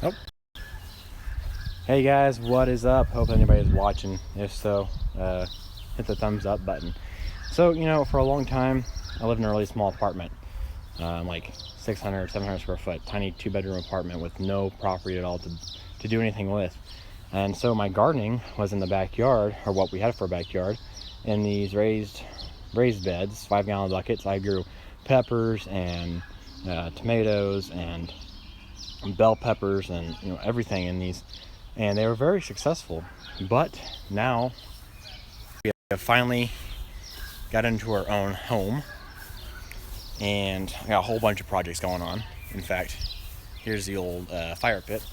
Oh. Hey guys, what is up? Hope anybody's watching. If so, hit the thumbs up button. So, for a long time, I lived in a really small apartment, like 600, 700 square foot, tiny 2-bedroom apartment with no property at all to do anything with. And so my gardening was in the backyard, or what we had for a backyard, in these raised beds, 5-gallon buckets. I grew peppers and tomatoes and bell peppers and everything in these, and they were very successful. But now we have finally got into our own home, and I got a whole bunch of projects going on. In fact, here's the old fire pit.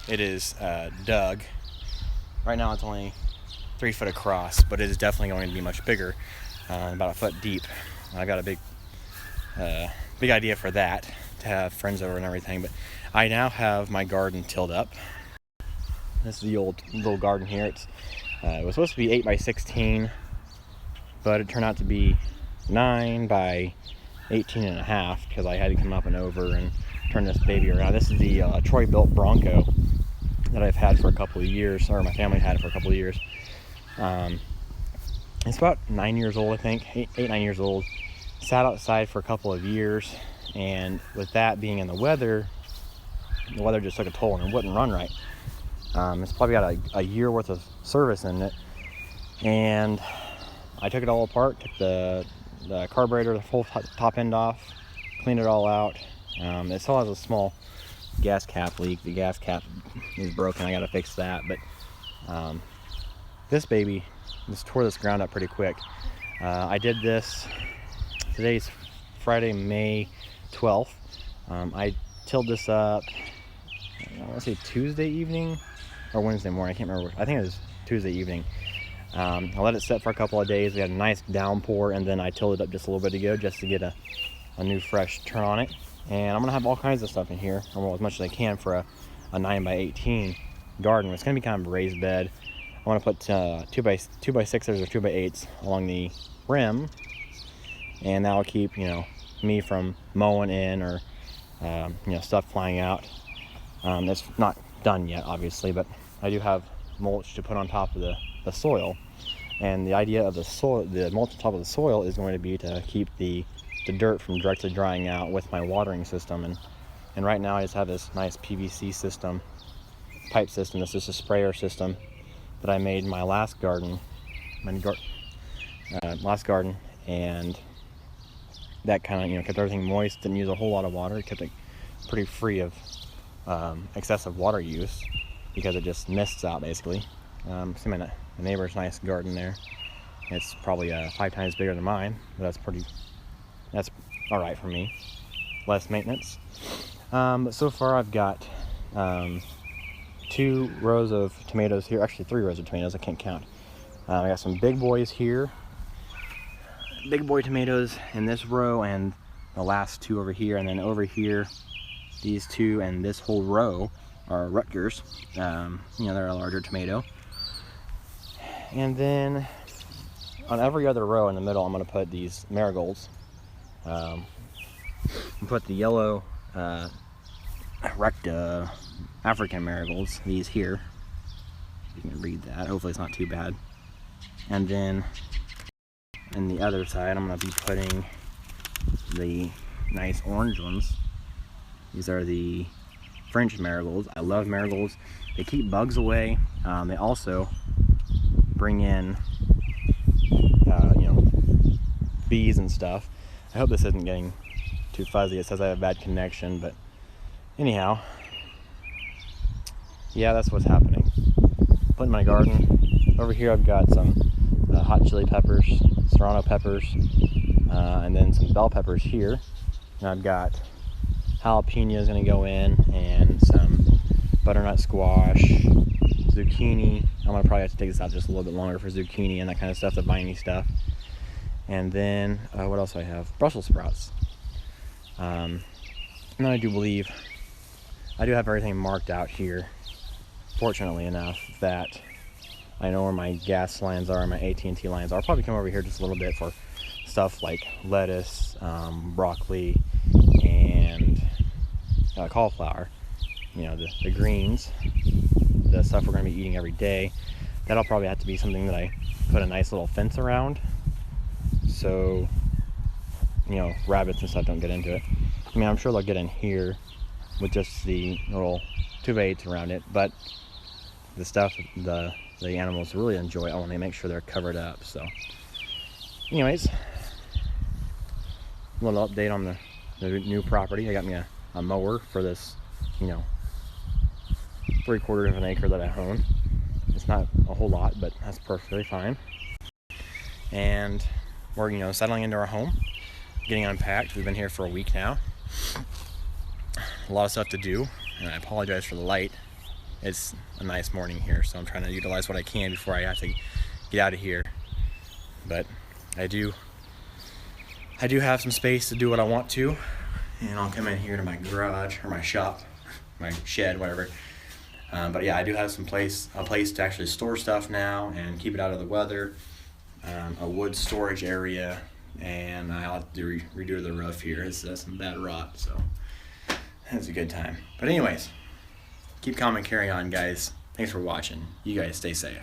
It is dug. Right now it's only 3 foot across, but it is definitely going to be much bigger, about a foot deep. I got a big idea for that, to have friends over and everything. But I now have my garden tilled up. This is the old little garden here. It was supposed to be 8 by 16, but it turned out to be 9 by 18 and a half, because I had to come up and over and turn this baby around. This is the Troy-built Bronco that I've had for a couple of years, or my family had it for a couple of years. It's about 9 years old, I think, 9 years old. Sat outside for a couple of years, and with that being in the weather just took a toll and it wouldn't run right. It's probably got a year worth of service in it, and I took it all apart, took the carburetor, the full top end off, cleaned it all out. It still has a small gas cap leak. The gas cap is broken. I gotta fix that. But this baby just tore this ground up pretty quick. I did this. Today's Friday, May 12th. I tilled this up, I want to say Tuesday evening or Wednesday morning. I can't remember. I think it was Tuesday evening. I let it set for a couple of days. We had a nice downpour, and then I tilled it up just a little bit ago just to get a new fresh turn on it. And I'm gonna have all kinds of stuff in here, or as much as I can, for a 9 by 18 garden. It's gonna be kind of a raised bed. I want to put 2 by 6s or 2 by 8s along the rim, and that'll keep me from mowing in or stuff flying out. It's not done yet, obviously, but I do have mulch to put on top of the soil. And the idea of the mulch on top of the soil is going to be to keep the dirt from directly drying out with my watering system. And right now I just have this nice PVC system, pipe system. This is a sprayer system that I made in my last garden, and that kind of kept everything moist, didn't use a whole lot of water. It kept it pretty free of excessive water use, because it just mists out basically. See my neighbor's nice garden there. It's probably 5 times bigger than mine, but that's all right for me. Less maintenance. But so far I've got 2 rows of tomatoes here. Actually 3 rows of tomatoes. I can't count. I got some big boys here. Big boy tomatoes in this row, and the last 2 over here, and then over here these 2 and this whole row are Rutgers. They're a larger tomato. And then on every other row in the middle I'm going to put these marigolds. Put the yellow recta African marigolds, these here. You can read that, hopefully it's not too bad. And then in the other side I'm going to be putting the nice orange ones. These are the French marigolds. I love marigolds. They keep bugs away. They also bring in bees and stuff. I hope this isn't getting too fuzzy. It says I have a bad connection, but anyhow, yeah, that's what's happening. Put in my garden. Over here I've got some hot chili peppers, serrano peppers, and then some bell peppers here. And I've got jalapenos going to go in, and some butternut squash, zucchini. I'm going to probably have to take this out just a little bit longer for zucchini and that kind of stuff, the viney stuff. And then what else do I have? Brussels sprouts. And then I do have everything marked out here, fortunately enough, that I know where my gas lines are and my AT&T lines are. I'll probably come over here just a little bit for stuff like lettuce, broccoli, and cauliflower, you know, the greens, the stuff we're going to be eating every day. That'll probably have to be something that I put a nice little fence around, so, you know, rabbits and stuff don't get into it. I mean, I'm sure they'll get in here with just the little 2x8s around it, but the stuff the animals really enjoy, I want to make sure they're covered up. So anyways, a little update on the new property. I got me a mower for this, you know, 3/4 of an acre that I own. It's not a whole lot, but that's perfectly fine. And we're, you know, settling into our home, getting unpacked. We've been here for a week now. A lot of stuff to do, and I apologize for the light. It's a nice morning here, so I'm trying to utilize what I can before I have to get out of here. But I do have some space to do what I want to, and I'll come in here to my garage or my shop, my shed, whatever. But yeah, I do have a place to actually store stuff now and keep it out of the weather. A wood storage area, and I'll have to redo the roof here. It's some bad rot, so that's a good time. But anyways, keep calm and carry on, guys. Thanks for watching. You guys stay safe.